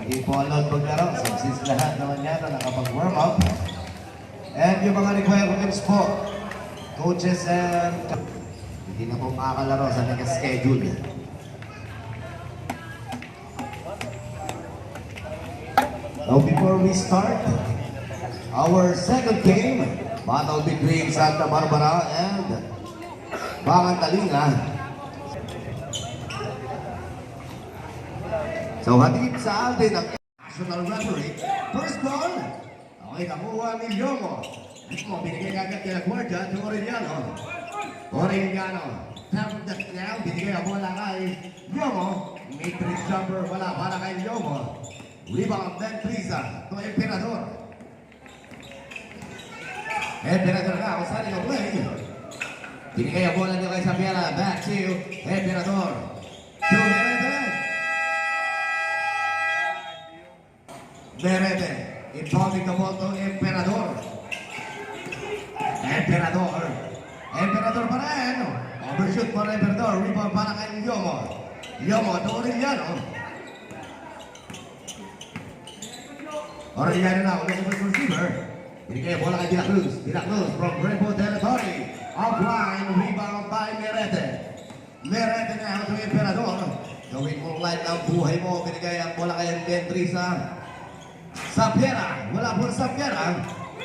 Hindi po allowed maglaro. So, since lahat naman yan na nakapag-warm up. And yung mga requirements po, coaches and hindi na po makakalaro sa nag-schedule. Now before we start our second game, battle between Santa Barbara and Bangantalinga. So hatid sa atin ang national referee. First ball, okay, nakuha ni Yomo. Ito, binigay agad kay Guardia to Orellano. Tapos now, binigay ang bola kay Yomo. Matrix jumper, wala para kay Yomo. Rebound, then Trisa to Emperador. Emperador na, usali ng play. Binigay ang bola niyo kay Sapiera. Back to Emperador. Merete, inbounding the ball to Emperador. Emperador pa rin. Overshoot para Emperador. Rebound para kay Yomo. Yomo to Orellano. Orellano na, ulit sa receiver. Binigay ang bola kay De La Cruz from Bravo territory. Offline, rebound by Merete. Merete na to Emperador. Gawin mong light ang buhay mo. Binigay ang bola kay Trisa. Sapiera, wala po Sapiera.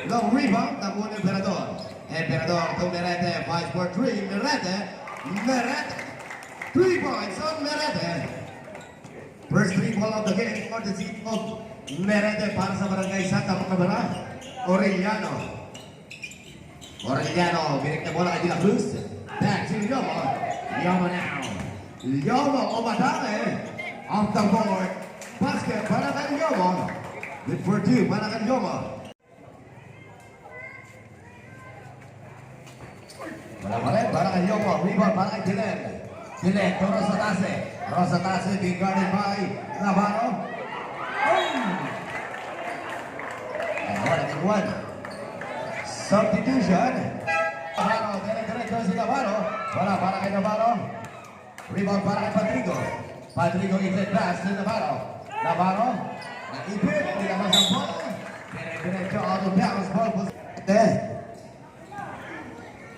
Long rebound, nakuha ni Emperador. Emperador to Merete, 5-4-3, Merete. 3 points on Merete. First 3 ball of the game for the team of Merete para sa Barangay Santa Barbara. Orellano, binig na bola kay De La Cruz. Back to Yomo. Yomo now. Yomo, umatake. Off the board. Basket para kay Yomo. Good for 2 para kay Yomo. Wala pa rin para kay Yomo. Rebound para kay Dilen to Rosatase being guarded by Navarro. And one. Substitution. Navarro, diretso si Navarro. Wala para kay Navarro. Rebound para kay Patrigo is a pass to Navarro. Naipit, tinamas ang ball. Diretso out of bounds. Ball was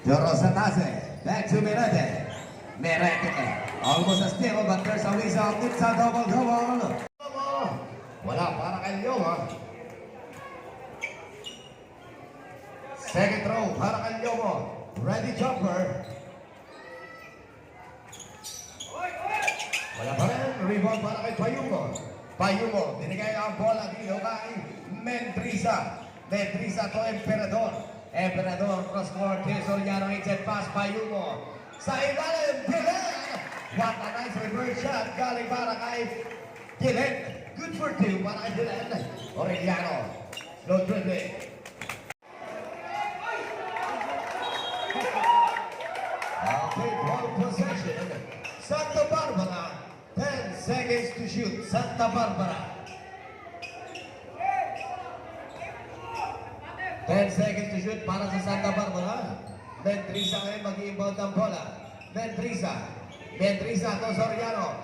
Rosatase. Back to Merete. Almost a steal, but there's a whistle. It's a double. Wala para kay Yomo. Second throw para kay Yomo. Ready jumper. Wala pa rin. Rebound para kay Payumo. Binigay ang bola dito kay Mentrisa to Emperador cross court. Soriano inside pass. Payumo. Sa ilalim, Dilen. What a nice reverse shot. Galing para kay Dilen. Good for 2 para kay Dilen. Orellano. Slow dribbling. Okay, ball possession. Santa Barbara. 10 seconds to shoot. Santa Barbara. 10 seconds to shoot para sa Santa Barbara. Mentrisa ngayon mag-i-inbound ng bola. Mentrisa to Soriano.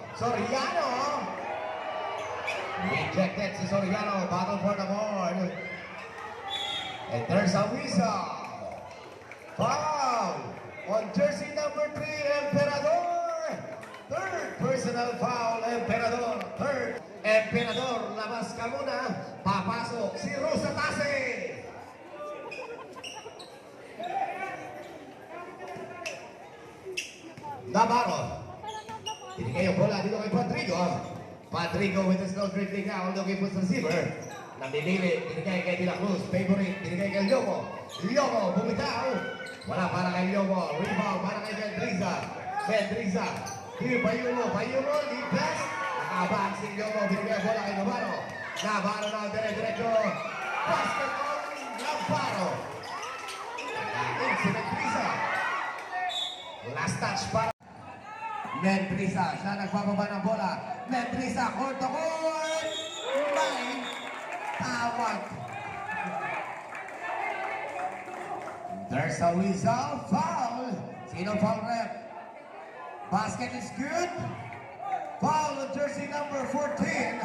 Rejected si Soriano. Battle for the board. And there's a whistle. Foul on jersey number 3, Emperador. Third personal foul, Emperador. Labas ka muna. Papasok si Rosatase. Navarro. Binigay ang bola dito kay Patrigo with the slow dribbling now. Looking for the receiver. Namimili. Binigay kay De La Cruz. Favorite. Binigay kay Yomo. Bumitaw. Wala para kay Yomo. Rebound para kay Mentrisa. Here, Payumo. Lead pass. Nakabang si Yomo. Binigay ang bola kay Navarro na diretso. Basket on Navarro. Si Mentrisa. Last touch para Mentrisa, siya nagpapaba ng bola. Mentrisa, court to court. May tawag. There's a whistle, foul. Sino foul rep? Basket is good. Foul on jersey number 14.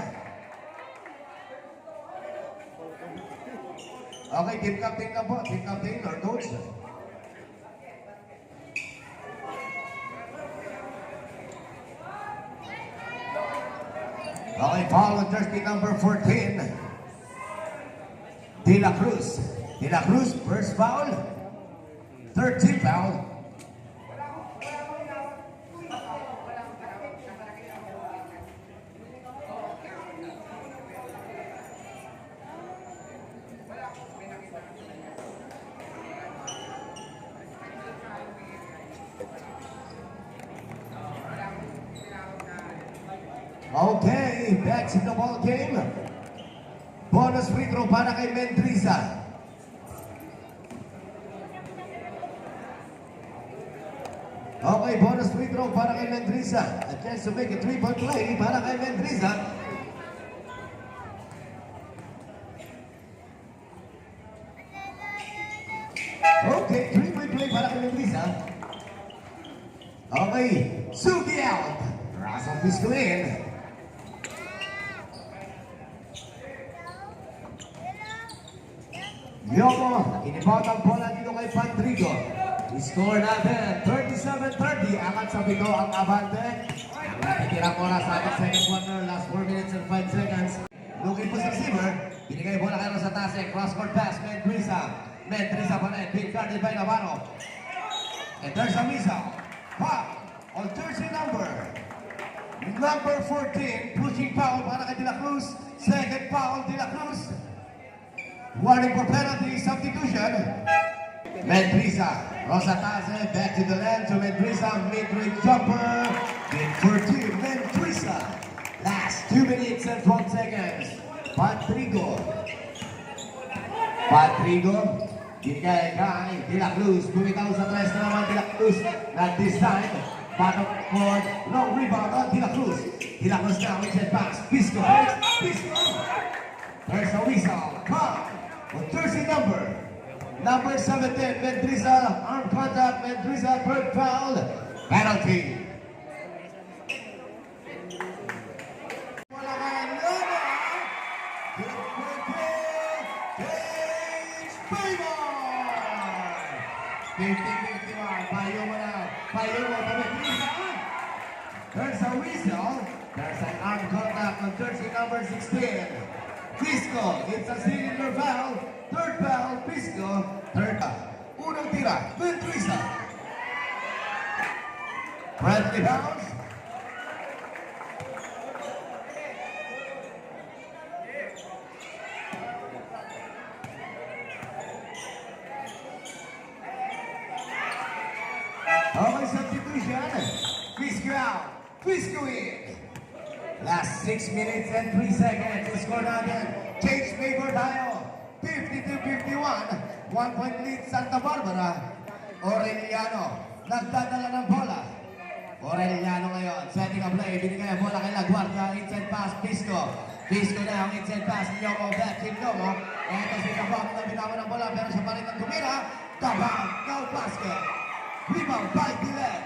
Okay, team captain na po. Team captain or coach. Okay, foul on jersey number 14. De La Cruz. De La Cruz, first foul. Third team foul. Okay, back to the ball game. Bonus free throw para kay Mendriza. Okay, bonus free throw para kay Mendriza. A chance to make a three-point play para kay Mendriza. Okay, three-point play para kay Mendriza. Okay, Sugi out. Russell Fiscal in. Yomo, inibot ang bola dito kay Pandrigo. Score natin, 37-30. Angat sa bito ang abante. Ang natitirang oras sa ating second quarter, last 4 minutes and 5 seconds. Looking po sa receiver, binigay bola kay Rosatase, cross-court pass, Mendriza. Mendriza pa rin, being guarded by Navarro. And there's a missile. Foul on jersey number 14, pushing foul para kay De La Cruz. Second foul, De La Cruz. Warning for penalty, substitution. Mendriza, Rosatase, back to the land to Mendriza, mid-range jumper. In for two, Mendriza. Last 2 minutes and 12 seconds. Patrigo. Binigay kay De La Cruz. Bumitaw sa tres na naman De La Cruz. Not this time. Bottom court, long rebound on De La Cruz. De La Cruz now with that pass. Pisco. There's a whistle. Come. With jersey number 17, Mendriza, arm contact, Mendriza, third foul, penalty. Wala kang Lobo, James Baymore! 50-51, payo mo to Mendriza. There's a whistle, there's an arm contact on jersey number 16. Pisco, it's a singular foul. Third foul, Pisco. Third foul. Unang tira, Mendriza. Bradley bounce. Okay, substitution. Pisco out. Pisco in. Last 6 minutes and 3 seconds. Score natin. Change favor tayo. 52-51. 1 point lead Santa Barbara. Aureliano. Nagdadala ng bola. Aureliano ngayon. Setting a play. Binigay ang bola kay La Guardia. Inside pass. Pisco. Pisco na ang inside pass. Yomo back in Yomo. Ito si Kabak na binawa ng bola. Pero siya pa rin ang tumira. Kabak. No basket. Rebound by Dilet.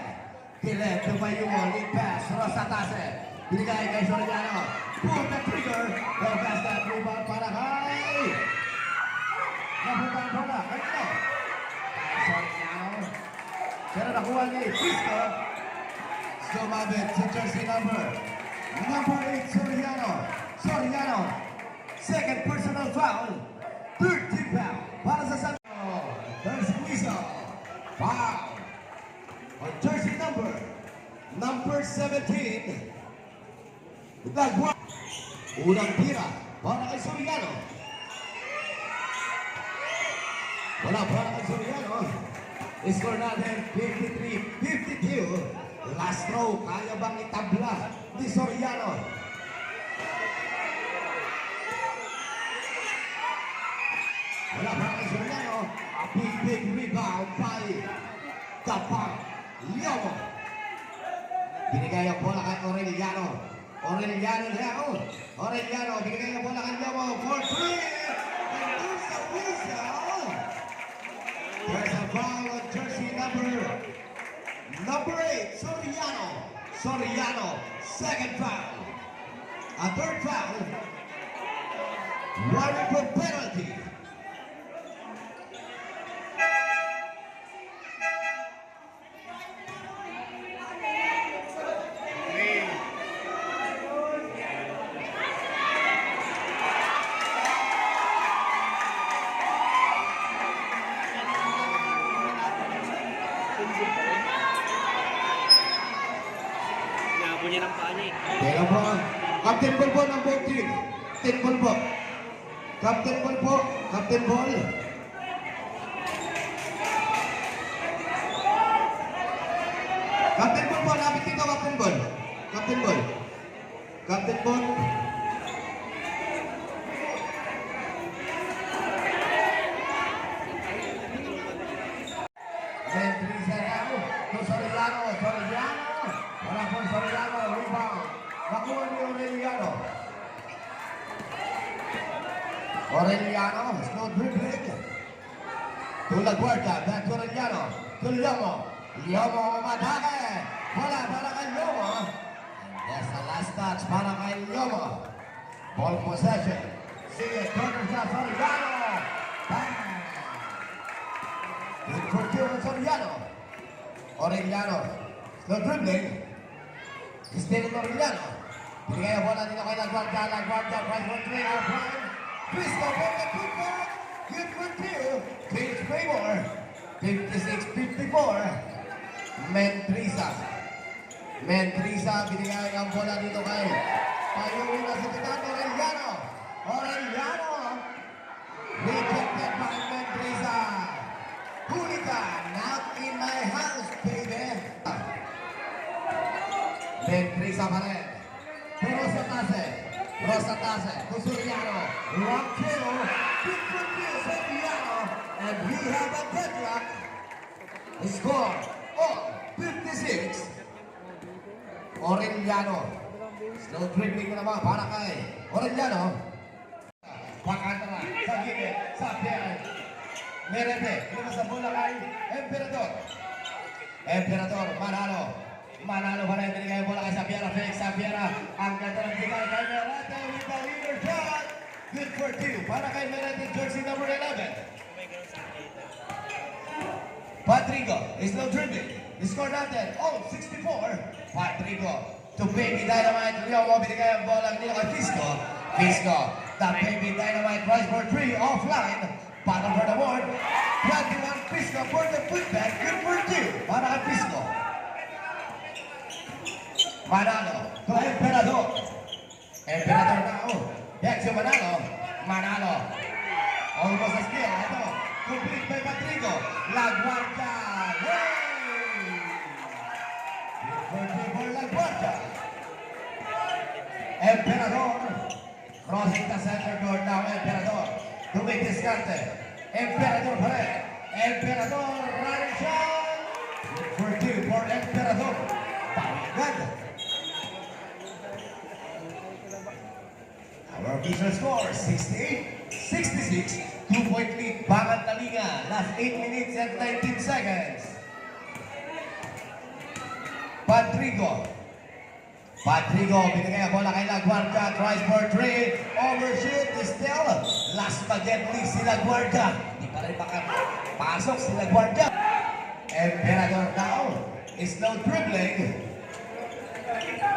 Dilet to Bayumo. Lead pass. Rosatase. Binigay kay Soriano. Pull the trigger. No basket. Rebound para kay napunta ang bola. Kanino? Soriano. Pero nakuha ni Pisco. Sumabit sa jersey number 8, Soriano. Soriano. Second personal foul. Third team foul. Para sa Santo. There's whistle. Foul. On jersey number 17. Nagwa. Unang tira para kay Soriano. Wala para kay Soriano. Score natin 53-52. Last throw, kaya bang itabla ni Soriano? Wala para kay Soriano. A big rebound by Kapag Yomo. Binigay ang bola kay Aureliano. Aureliano now. Aureliano, binigay ang bola kay Yomo for 3. And there's a whistle. There's a foul on jersey number 8, Soriano. Soriano, second foul. A third foul. Warning for penalty. Captain Ball po ng both team. Captain Ball po. Captain Ball po. Captain Ball. Captain Ball po. Lapit dito, Captain Ball. Captain Ball. Captain Ball. Soriano. Wala po Soriano. Rebound. Nakuha ni Aureliano. Aureliano. Slow dribbling. To LaGuardia. Back to Aureliano. To Lomo. Lomo umatake. Wala para kay Lomo. Yes, the last touch para kay Lomo. Ball possession. Sige, corner shot Soriano. Bang! Good for two on Soriano. Aureliano. Slow dribbling. Still Aureliano. Binigay ang bola dito kay LaGuardia. LaGuardia. Price for three. Outline. Crisco for the putback. Good for two. Page favor. 56-54. Mentrisa. Binigay ang bola dito kay Payuwi na sa titan. Aureliano. Aureliano. Rejected by Mentrisa. Hooligan. Not in my house, baby. Mentrisa pa rin. Rosatase. Kusuriano. Rock kill. Good for kill. Soriano. And we have a deadlock. Score of 56. Aureliano. Slow dribbling na naman para kay Aureliano. Pakantara. Sa gilid. Sa piyan. Merete. Lima sa bola kay Emperador. Emperador. Manalo pa rin. Binigay bola kay Sapiera. Fake Sapiera. Ang ganda ng bigay kay Merete with the leader shot. Good for two. Para kay Merete. Jersey number 11. Patrico is no dribbling. The score natin, 64. Patrico to Baby Dynamite. Leo binigay ang bola nila kay Fisco. The Baby Dynamite tries for 3 offline. Bottom for the board. 21 Fisco for the putback. Good for 2. Para kay Fisco. Manalo to Emperador. Emperador now. Back to Manalo. Almost a steal. Ito. Complete by Patrico. LaGuardia. For LaGuardia. Emperador. Crossing the center court now. Emperador. To make this carte. Emperador pa rin. Emperador. Running shot. For 2 for Emperador. Pagod. Our official score, 68-66. 2-point lead, Bangat na Liga. Last 8 minutes and 19 seconds. Patrico, binigay ang bola kay LaGuardia. Tries for 3. Overshoot is still. Last spaghetti si LaGuardia. Hindi pa rin makapasok si LaGuardia. Emperador now is no dribbling.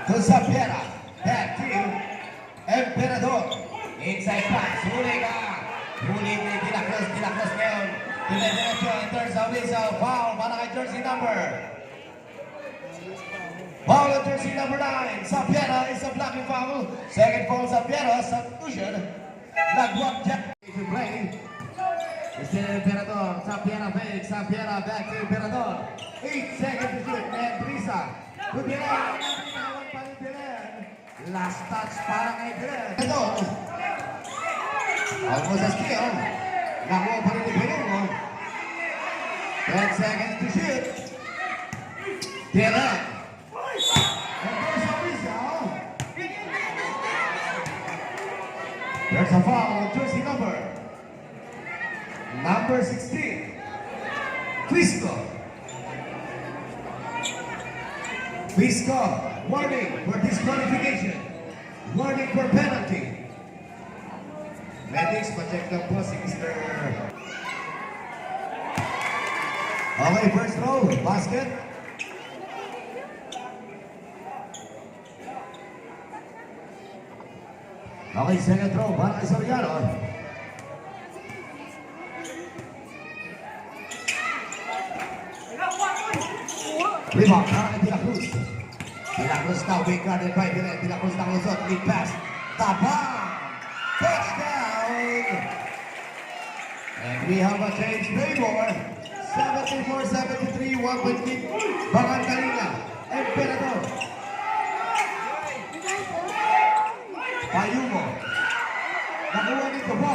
To Sapiera. Back to Emperador. Inside pass. Huli ni Dilacruz ngayon. Diretso, enters the whistle. Foul para kay jersey number. Foul at jersey number 9. Sapiera is a blocking foul. Second foul Sapiera. Substitution. LaGuardia. To play. Still Emperador. Sapiera fake. Sapiera back to Emperador. 8 seconds to shoot. Mentrisa. Kubilan. Nabitawan pa ni Bilen. Last touch para kay Bilen. Ito. Almost a steal. Nakuha pa rin ni Bilen. 10 seconds to shoot. Bilen. There's a foul on jersey number 16. Fisco, warning for disqualification. Warning for penalty. Medics, pa-check lang po si Mr. Okay, first row, basket. Okay, second row, para kay Soriano. Rebound, para kay Dilacruz. Cruz now being guarded by Dylan. De La Cruz nakalusot. Lead pass. Tabang! Touchdown! And we have a change favor. 74-73. 1-point lead. Bangan Kalinga. Emperador. Payumo. Nakuha nito po.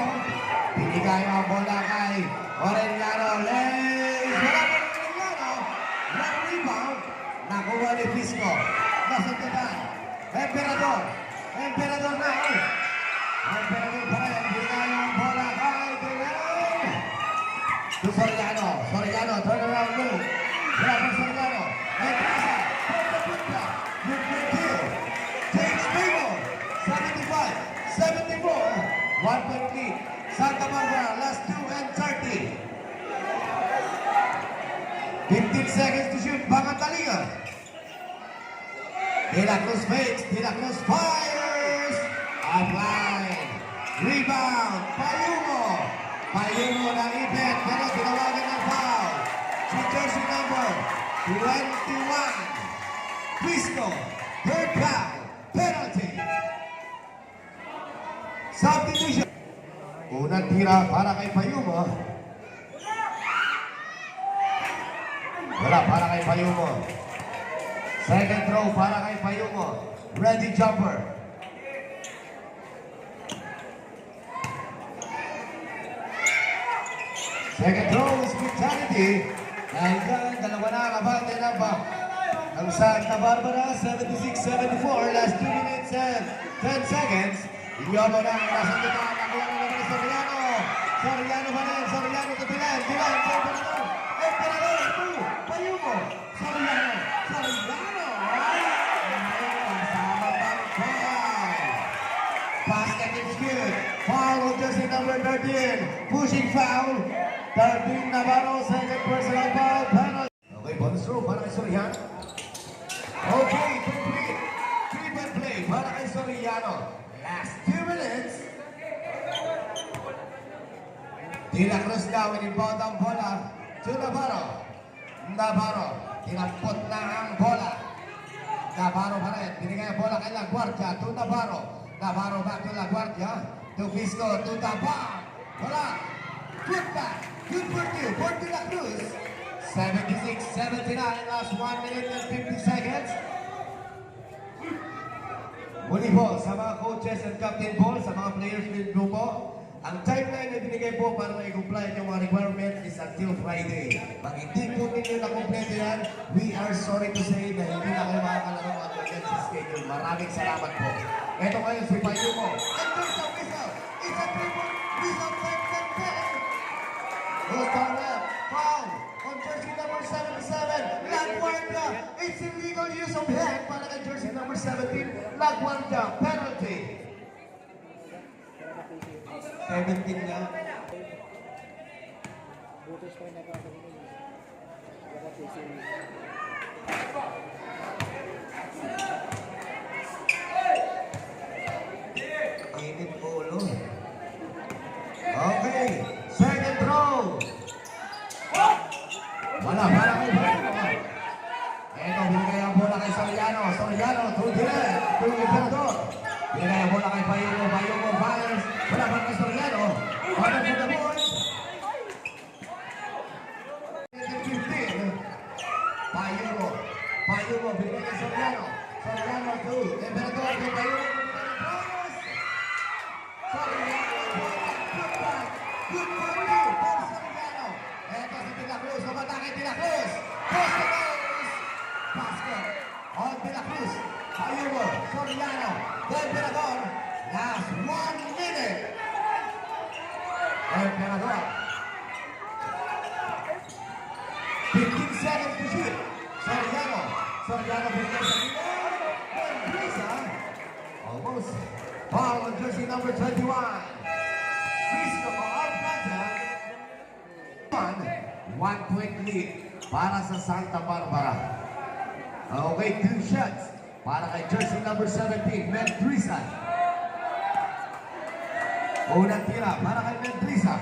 Binigay ang bola kay Orellano. Lays. Wala pa rin Orellano. Long rebound. Nakuha ni Fisco. Nasagdagan. Emperador. Emperador na. Emperador pa rin. Binigay ang bola kay Dylan. To Soriano. Soriano. Turn around move. Wala pa Soriano. Entrisa. Punta. Good kill. Change favor. 75-74. 1-point lead. Santa Barbara. Last 2 and 30. 15 seconds to shoot. Bangan Kalinga. De La Cruz fakes. De La Cruz fires. Offline. Rebound. Payumo. Payumo ng event. Pero tinawagan ng foul. Si jersey number 21. Fisco. Third foul. Penalty. Substitution. Unang tira para kay Payumo. Wala para kay Payumo. Second throw para kay Payumo. Ready jumper. Second throw is brutality. Dahil dyan, dalawa na kabante na ba? Ang Santa Barbara, 76-74. Last 2 minutes and 10 seconds. Iyobo na, nasa kita, nakuha na naman ni Soriano. Soriano pa rin, Soriano to Dylan. Dylan, Emperador. Emperador, 2. Payumo. Soriano. Soriano. Kasama pang foul. Basket is good. Foul on jersey number 13. Pushing foul. 13 Navarro, second personal foul. Penalty. Okay, bonus throw para kay Soriano. Okay, complete. 3-point play para kay Soriano. Last 2 minutes. De La Cruz now in-inbound ang bola to Navarro. Navarro, tinampot na ang bola. Navarro pa rin. Binigay ang bola kay La Guardia to Navarro. Navarro back to La Guardia. To Fisco, to Tabang. Bola. Good back. Good for two. For De La Cruz. 76-79. Last 1 minute and 50 seconds. Muli po sa mga coaches and captain po, sa mga players din po, ang timeline na binigay po para ma-comply yung mga requirements is until Friday. Pag hindi po ninyo na-complete yan, we are sorry to say na hindi na kayo makakalaro at against the schedule. Maraming salamat po. Ito ngayon si Payumo. And there's a whistle. It's a triple whistle. 10-10. Goes down left. Foul. On jersey number 77. La Guardia. It's illegal use of hand para kay jersey number 17. La Guardia. Penalty. 17 nga. Init ulo. Okay. Second throw. Wala para kay Payumo. Ito, binigay ang bola kay Soriano. Soriano, to Dylan. To Emperador. Binigay ang bola kay Payumo. Payumo fires. Wala pa kay Soriano. Order for the board. 15. Payumo. Payumo, binigay kay Soriano. Soriano to Emperador. To Payumo. Soriano. Good for you. For Soriano. Ito si De La Cruz. Umatake De La Cruz. Cross the goals. Basket. On De La Cruz. Payumo. Soriano. Emperador. Last 1 minute. Emperador. 15 seconds to shoot. Soriano. Soriano binigay sa Dylan. Entrisa. Almost. Foul on jersey number 21. Fisco of Plata. 1-point lead para sa Santa Barbara. Okay, 2 shots para kay jersey number 17, Mentrisa. Unang tira para kay Mentrisa.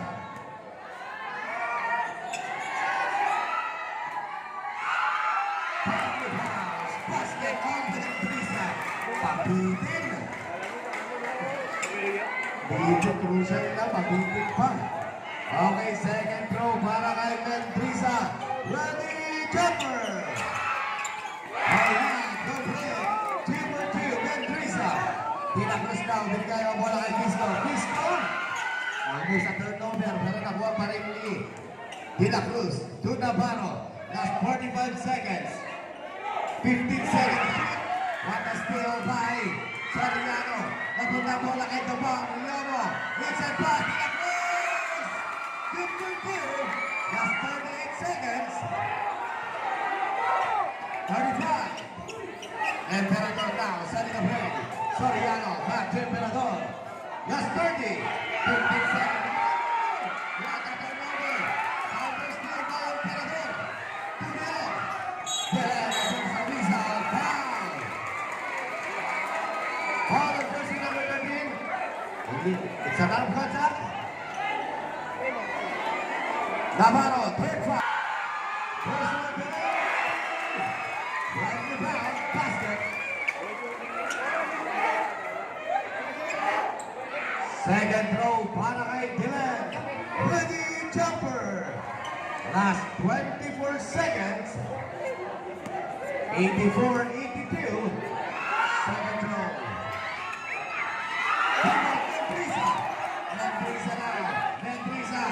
Basket on to Mentrisa. Dito crucial na, mabitin pa. Okay, second throw para kay Mentrisa. Ready, jumper! Ayan, good play. 2-2, Mentrisa. Tinaklas daw, binigay ang bola kay Kisco. Kisco! Ano sa turnover, pero nakuha pa rin ni De La Cruz to Navarro. Last 45 seconds. 15 seconds. What a steal by Soriano. Napunta bola kay Dabang. Lomo. Inside pass. De La Cruz. Good for two. Last 38 seconds. 35. Emperador now. Setting up ready. Soriano. Back to Emperador. Last 30. 15 seconds. What a turnover. Counter steal by Emperador. To the end. All of jersey number 13. It's a round contact. Navarro, third foul. Personal penalty. Right in the bound, basket. Second throw para kay Dylan. Ready, jumper. Last 24 seconds. 84-82. Second throw. Mentrisa. Mentrisa now. Mentrisa.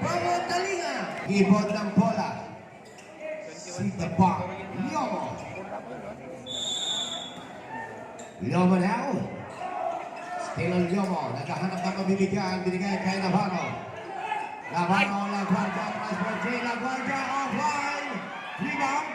Pabot Kalinga. Ibon ng bola. Si Dabang. Lomo. Lomo now. Still on Lomo. Naghahanap ng kabibigyan. Binigay kay Navarro. Navarro, La Guardia, transfer J. La Guardia, offline. Rebound.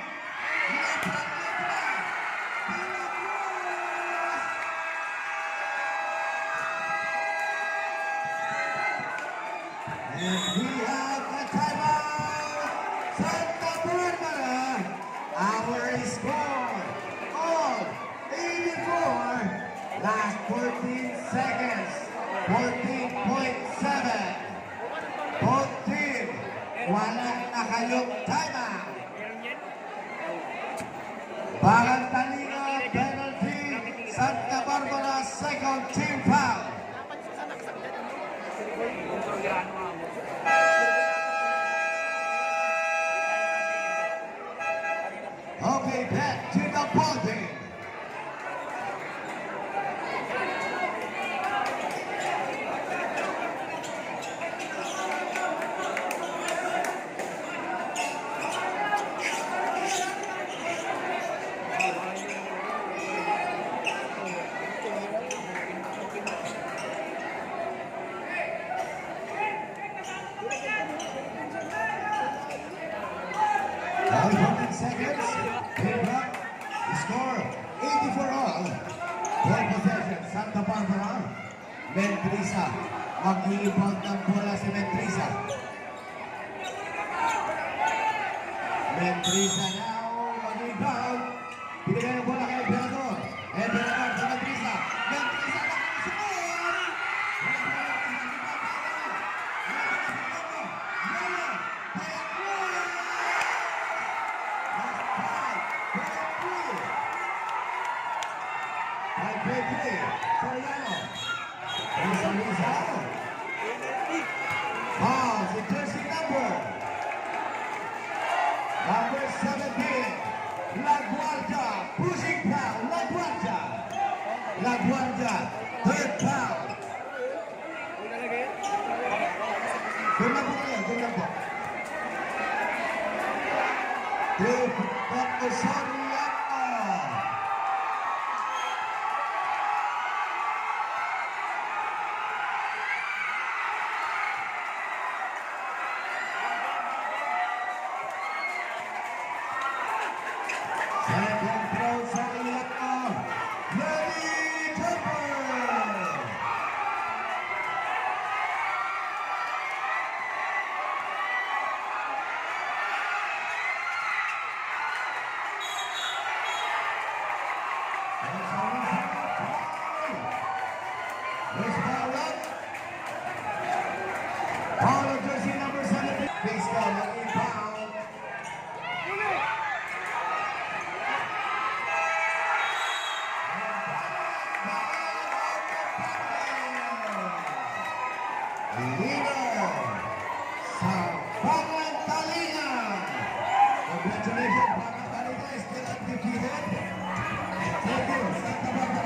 And we have a timeout. Santa Barbara. Our score. All 84. Last 14 seconds. 14.7. Both team, wala na kayong timeout. Balantalinga, penalty, Santa Barbara, second team foul. Okay, back to the ball game. Now 14 seconds. Clear up. Score 84 all. Ball possession. Santa Barbara. Mentrisa. Mag-i-rebound ng bola si Mentrisa. Mentrisa now. Mag-i-rebound. Binigay ang bola kay Emperador. Emperador sa Mentrisa. Mentrisa na kasuot. Soriano. Rizal. Foul, si jersey number 17. La Guardia. Pushing foul. La Guardia. La Guardia. Third foul. Doon na po kayo. Doon na po. Dr. Soriano. Second throw sa Ilocano. Ready, jumper! There's foul up. Foul of jersey number 17. Baseball, inbound. Pangantalingan. Congratulations, Pangantalingan is still undefeated. Thank you, Santa Barbara.